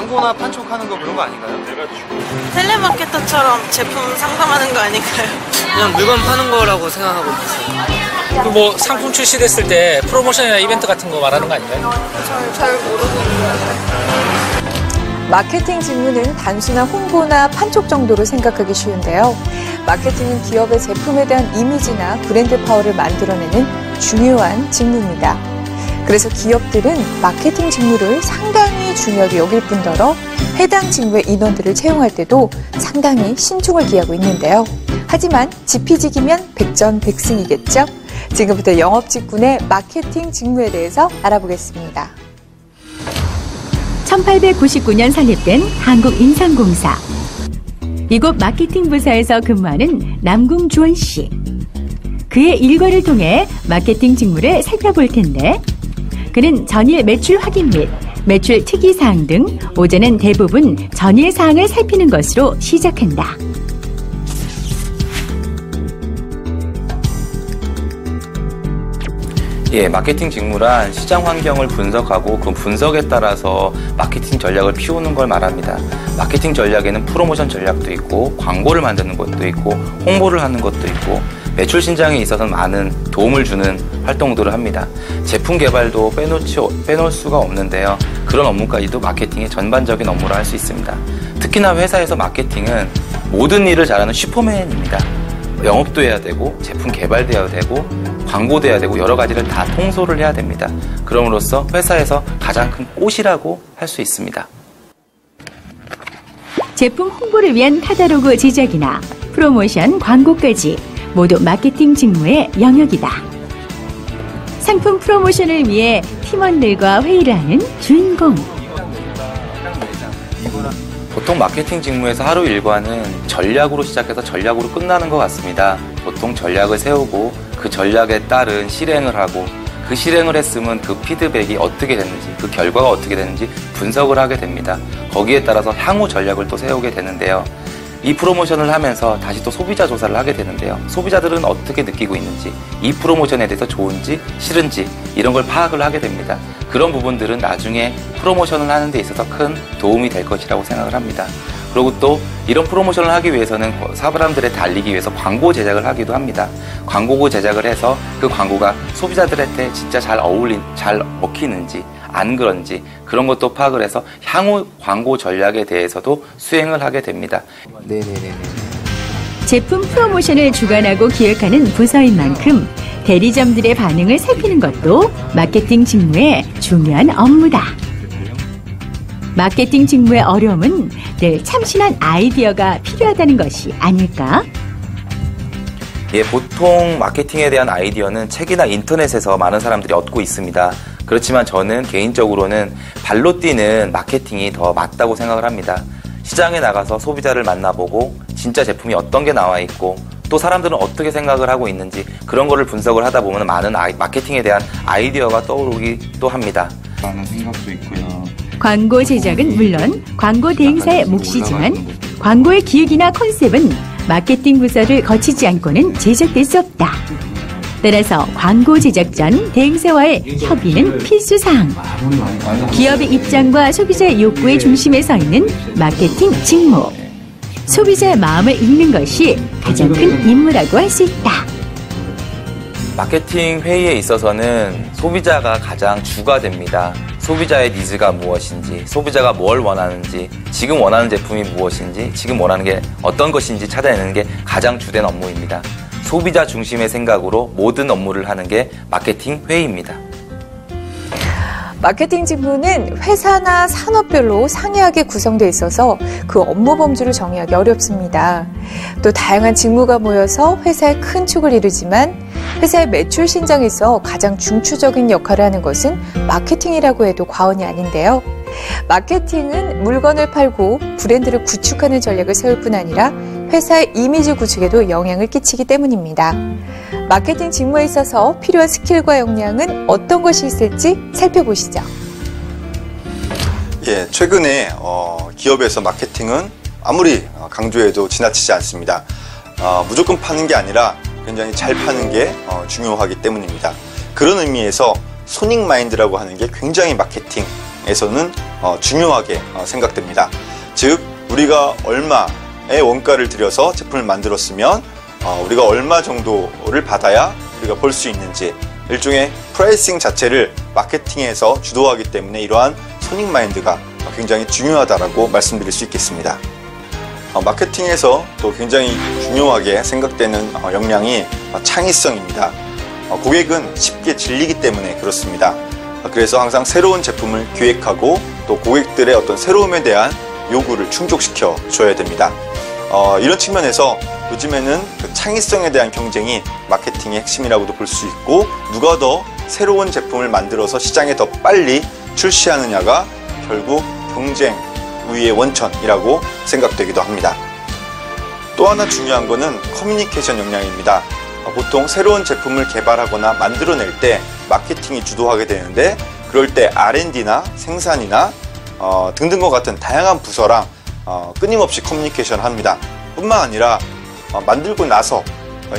홍보나 판촉하는 거 그런 거 아닌가요? 텔레마케터처럼 제품 상담하는 거 아닐까요? 그냥 물건 파는 거라고 생각하고 있어요. 그 뭐 상품 출시됐을 때 프로모션이나 이벤트 같은 거 말하는 거 아닌가요? 잘 모르겠는데. 마케팅 직무는 단순한 홍보나 판촉 정도로 생각하기 쉬운데요. 마케팅은 기업의 제품에 대한 이미지나 브랜드 파워를 만들어내는 중요한 직무입니다. 그래서 기업들은 마케팅 직무를 상당히 중요하게 여길 뿐더러 해당 직무의 인원들을 채용할 때도 상당히 신중을 기하고 있는데요. 하지만 지피지기면 백전백승이겠죠? 지금부터 영업 직군의 마케팅 직무에 대해서 알아보겠습니다. 1899년 설립된 한국인상공사. 이곳 마케팅 부서에서 근무하는 남궁주원 씨. 그의 일과를 통해 마케팅 직무를 살펴볼 텐데 그는 전일 매출 확인 및 매출 특이사항 등 오전엔 대부분 전일 사항을 살피는 것으로 시작한다. 예, 마케팅 직무란 시장 환경을 분석하고 그 분석에 따라서 마케팅 전략을 피우는 걸 말합니다. 마케팅 전략에는 프로모션 전략도 있고 광고를 만드는 것도 있고 홍보를 하는 것도 있고 매출 신장에 있어서는 많은 도움을 주는 활동들을 합니다. 제품 개발도 빼놓을 수가 없는데요. 그런 업무까지도 마케팅의 전반적인 업무를 할 수 있습니다. 특히나 회사에서 마케팅은 모든 일을 잘하는 슈퍼맨입니다. 영업도 해야 되고 제품 개발도 해야 되고 광고도 해야 되고 여러 가지를 다 통솔을 해야 됩니다. 그럼으로써 회사에서 가장 큰 꽃이라고 할 수 있습니다. 제품 홍보를 위한 카탈로그 제작이나 프로모션, 광고까지 모두 마케팅 직무의 영역이다. 상품 프로모션을 위해 팀원들과 회의를 하는 주인공. 보통 마케팅 직무에서 하루 일과는 전략으로 시작해서 전략으로 끝나는 것 같습니다. 보통 전략을 세우고 그 전략에 따른 실행을 하고 그 실행을 했으면 그 피드백이 어떻게 됐는지 그 결과가 어떻게 됐는지 분석을 하게 됩니다. 거기에 따라서 향후 전략을 또 세우게 되는데요. 이 프로모션을 하면서 다시 또 소비자 조사를 하게 되는데요. 소비자들은 어떻게 느끼고 있는지, 이 프로모션에 대해서 좋은지 싫은지 이런 걸 파악을 하게 됩니다. 그런 부분들은 나중에 프로모션을 하는 데 있어서 큰 도움이 될 것이라고 생각을 합니다. 그리고 또 이런 프로모션을 하기 위해서는 사람들에 달리기 위해서 광고 제작을 하기도 합니다. 광고고 제작을 해서 그 광고가 소비자들한테 진짜 잘 먹히는지 안 그런지 그런 것도 파악을 해서 향후 광고 전략에 대해서도 수행을 하게 됩니다. 네네네. 제품 프로모션을 주관하고 기획하는 부서인 만큼 대리점들의 반응을 살피는 것도 마케팅 직무의 중요한 업무다. 마케팅 직무의 어려움은 늘 참신한 아이디어가 필요하다는 것이 아닐까? 예, 보통 마케팅에 대한 아이디어는 책이나 인터넷에서 많은 사람들이 얻고 있습니다. 그렇지만 저는 개인적으로는 발로 뛰는 마케팅이 더 맞다고 생각을 합니다. 시장에 나가서 소비자를 만나보고 진짜 제품이 어떤 게 나와 있고 또 사람들은 어떻게 생각을 하고 있는지 그런 거를 분석을 하다 보면 많은 마케팅에 대한 아이디어가 떠오르기도 합니다. 라는 생각도 있고요. 광고 제작은 물론 광고 대행사의 몫이지만 광고의 기획이나 컨셉은 마케팅 부서를 거치지 않고는 제작될 수 없다. 따라서 광고 제작 전 대행사와의 협의는 필수사항. 기업의 입장과 소비자의 욕구의 중심에 서 있는 마케팅 직무. 소비자의 마음을 읽는 것이 가장 큰 임무라고 할 수 있다. 마케팅 회의에 있어서는 소비자가 가장 주가 됩니다. 소비자의 니즈가 무엇인지, 소비자가 뭘 원하는지, 지금 원하는 제품이 무엇인지, 지금 원하는 게 어떤 것인지 찾아내는 게 가장 주된 업무입니다. 소비자 중심의 생각으로 모든 업무를 하는 게 마케팅 회의입니다. 마케팅 직무는 회사나 산업별로 상이하게 구성되어 있어서 그 업무 범주를 정의하기 어렵습니다. 또 다양한 직무가 모여서 회사의 큰 축을 이루지만 회사의 매출 신장에서 가장 중추적인 역할을 하는 것은 마케팅이라고 해도 과언이 아닌데요. 마케팅은 물건을 팔고 브랜드를 구축하는 전략을 세울 뿐 아니라 회사의 이미지 구축에도 영향을 끼치기 때문입니다. 마케팅 직무에 있어서 필요한 스킬과 역량은 어떤 것이 있을지 살펴보시죠. 예, 최근에 기업에서 마케팅은 아무리 강조해도 지나치지 않습니다. 무조건 파는 게 아니라 굉장히 잘 파는 게 중요하기 때문입니다. 그런 의미에서 손익 마인드라고 하는 게 굉장히 마케팅 마케팅에서는 중요하게 생각됩니다. 즉 우리가 얼마의 원가를 들여서 제품을 만들었으면 우리가 얼마 정도를 받아야 우리가 벌 수 있는지, 일종의 프라이싱 자체를 마케팅에서 주도하기 때문에 이러한 손익 마인드가 굉장히 중요하다라고 말씀드릴 수 있겠습니다. 마케팅에서 또 굉장히 중요하게 생각되는 역량이 창의성입니다. 고객은 쉽게 질리기 때문에 그렇습니다. 그래서 항상 새로운 제품을 기획하고 또 고객들의 어떤 새로움에 대한 요구를 충족시켜 줘야 됩니다. 이런 측면에서 요즘에는 그 창의성에 대한 경쟁이 마케팅의 핵심이라고도 볼 수 있고, 누가 더 새로운 제품을 만들어서 시장에 더 빨리 출시하느냐가 결국 경쟁 우위의 원천이라고 생각되기도 합니다. 또 하나 중요한 것은 커뮤니케이션 역량입니다. 보통 새로운 제품을 개발하거나 만들어낼 때 마케팅이 주도하게 되는데, 그럴 때 R&D나 생산이나 등등과 같은 다양한 부서랑 끊임없이 커뮤니케이션을 합니다. 뿐만 아니라 만들고 나서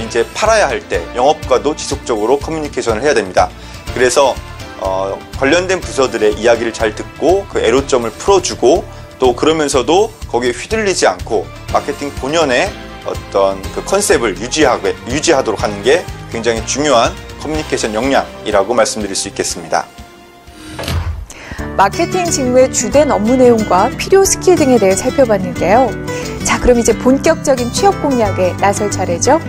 이제 팔아야 할 때 영업과도 지속적으로 커뮤니케이션을 해야 됩니다. 그래서 관련된 부서들의 이야기를 잘 듣고 그 애로점을 풀어주고, 또 그러면서도 거기에 휘둘리지 않고 마케팅 본연의 어떤 그 컨셉을 유지하도록 하는 게 굉장히 중요한 커뮤니케이션 역량이라고 말씀드릴 수 있겠습니다. 마케팅 직무의 주된 업무 내용과 필요 스킬 등에 대해 살펴봤는데요. 자, 그럼 이제 본격적인 취업 공략에 나설 차례죠.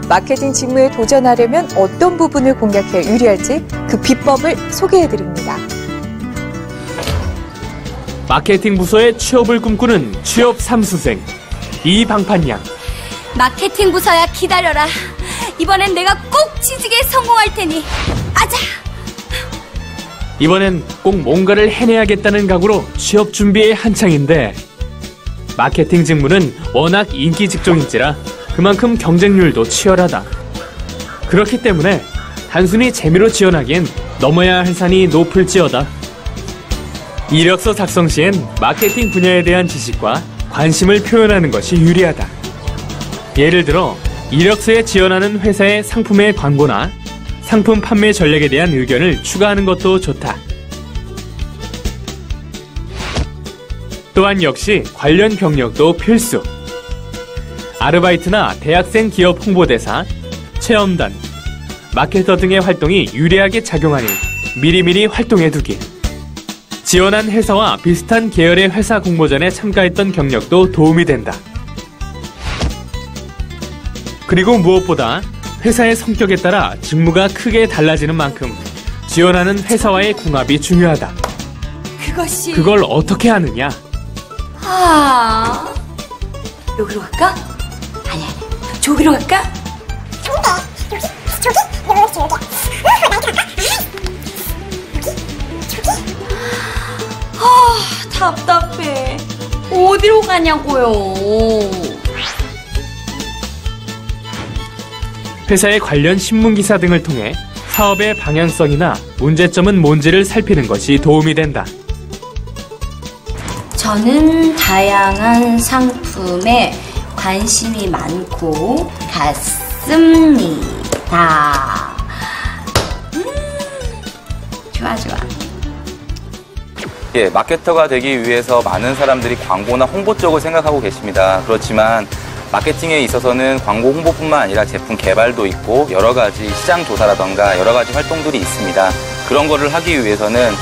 마케팅 직무에 도전하려면 어떤 부분을 공략해야 유리할지 그 비법을 소개해드립니다. 마케팅 부서의 취업을 꿈꾸는 취업 삼수생 이방판양. 마케팅 부서야 기다려라. 이번엔 내가 꼭 취직에 성공할 테니. 아자! 이번엔 꼭 뭔가를 해내야겠다는 각오로 취업 준비에 한창인데, 마케팅 직무는 워낙 인기 직종인지라 그만큼 경쟁률도 치열하다. 그렇기 때문에 단순히 재미로 지원하기엔 넘어야 할 산이 높을지어다. 이력서 작성 시엔 마케팅 분야에 대한 지식과 관심을 표현하는 것이 유리하다. 예를 들어 이력서에 지원하는 회사의 상품의 광고나 상품 판매 전략에 대한 의견을 추가하는 것도 좋다. 또한 역시 관련 경력도 필수. 아르바이트나 대학생 기업 홍보대사, 체험단, 마케터 등의 활동이 유리하게 작용하니 미리미리 활동해두기. 지원한 회사와 비슷한 계열의 회사 공모전에 참가했던 경력도 도움이 된다. 그리고 무엇보다 회사의 성격에 따라 직무가 크게 달라지는 만큼 지원하는 회사와의 궁합이 중요하다. 그걸 어떻게 하느냐? 여기로 갈까? 아니, 저기로 갈까? 답답해. 어디로 가냐고요? 회사의 관련 신문기사 등을 통해 사업의 방향성이나 문제점은 뭔지를 살피는 것이 도움이 된다. 저는 다양한 상품에 관심이 많고 같습니다. 좋아. 예, 마케터가 되기 위해서 많은 사람들이 광고나 홍보 쪽을 생각하고 계십니다. 그렇지만 마케팅에 있어서는 광고 홍보뿐만 아니라 제품 개발도 있고 여러 가지 시장 조사라던가 여러 가지 활동들이 있습니다. 그런 거를 하기 위해서는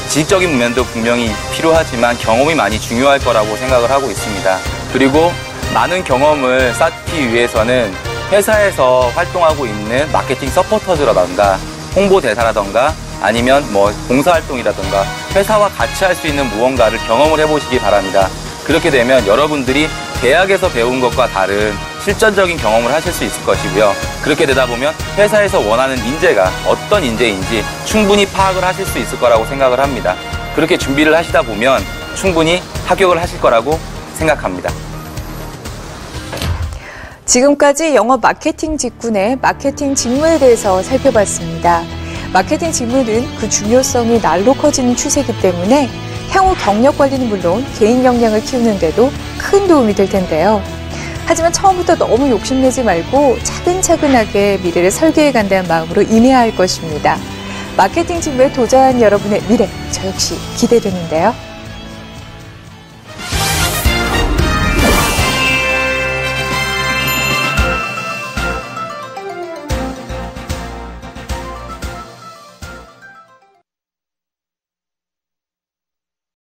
지식적인 면도 분명히 필요하지만 경험이 많이 중요할 거라고 생각을 하고 있습니다. 그리고 많은 경험을 쌓기 위해서는 회사에서 활동하고 있는 마케팅 서포터즈라던가 홍보대사라던가 아니면 봉사활동이라던가 회사와 같이 할 수 있는 무언가를 경험을 해보시기 바랍니다. 그렇게 되면 여러분들이 대학에서 배운 것과 다른 실전적인 경험을 하실 수 있을 것이고요. 그렇게 되다 보면 회사에서 원하는 인재가 어떤 인재인지 충분히 파악을 하실 수 있을 거라고 생각을 합니다. 그렇게 준비를 하시다 보면 충분히 합격을 하실 거라고 생각합니다. 지금까지 영업 마케팅 직군의 마케팅 직무에 대해서 살펴봤습니다. 마케팅 직무는 그 중요성이 날로 커지는 추세이기 때문에 향후 경력 관리는 물론 개인 역량을 키우는 데도 큰 도움이 될 텐데요. 하지만 처음부터 너무 욕심내지 말고 차근차근하게 미래를 설계해 간다는 마음으로 임해야 할 것입니다. 마케팅 직무에 도전한 여러분의 미래, 저 역시 기대되는데요.